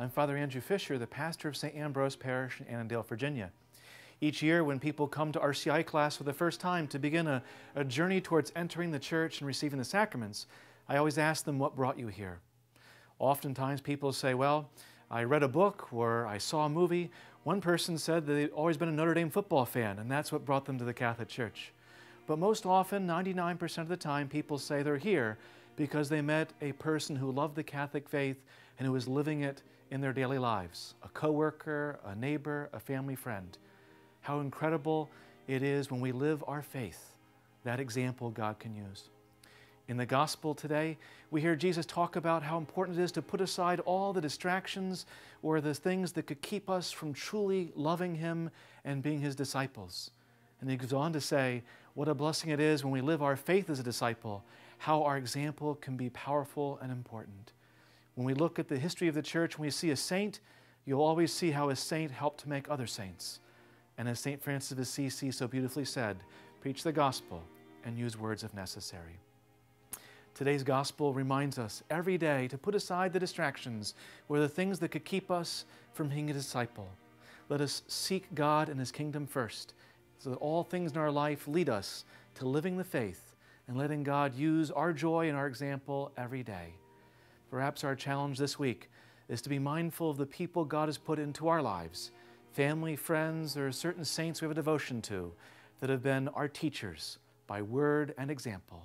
I'm Father Andrew Fisher, the pastor of St. Ambrose Parish in Annandale, Virginia. Each year when people come to RCI class for the first time to begin a journey towards entering the church and receiving the sacraments, I always ask them, what brought you here? Oftentimes people say, well, I read a book or I saw a movie. One person said that they'd always been a Notre Dame football fan and that's what brought them to the Catholic Church. But most often, 99% of the time, people say they're here because they met a person who loved the Catholic faith and who was living it in their daily lives. A coworker, a neighbor, a family friend. How incredible it is when we live our faith, that example God can use. In the gospel today, we hear Jesus talk about how important it is to put aside all the distractions or the things that could keep us from truly loving Him and being His disciples. And He goes on to say, what a blessing it is when we live our faith as a disciple, how our example can be powerful and important. When we look at the history of the church, when we see a saint, you'll always see how a saint helped to make other saints. And as St. Francis of Assisi so beautifully said, preach the gospel and use words if necessary. Today's gospel reminds us every day to put aside the distractions or the things that could keep us from being a disciple. Let us seek God and His kingdom first, so that all things in our life lead us to living the faith and letting God use our joy and our example every day. Perhaps our challenge this week is to be mindful of the people God has put into our lives, family, friends, or certain saints we have a devotion to that have been our teachers by word and example.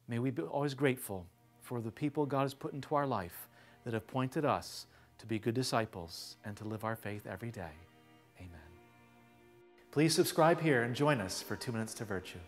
May we be always grateful for the people God has put into our life that have pointed us to be good disciples and to live our faith every day. Amen. Please subscribe here and join us for 2 Minutes to Virtue.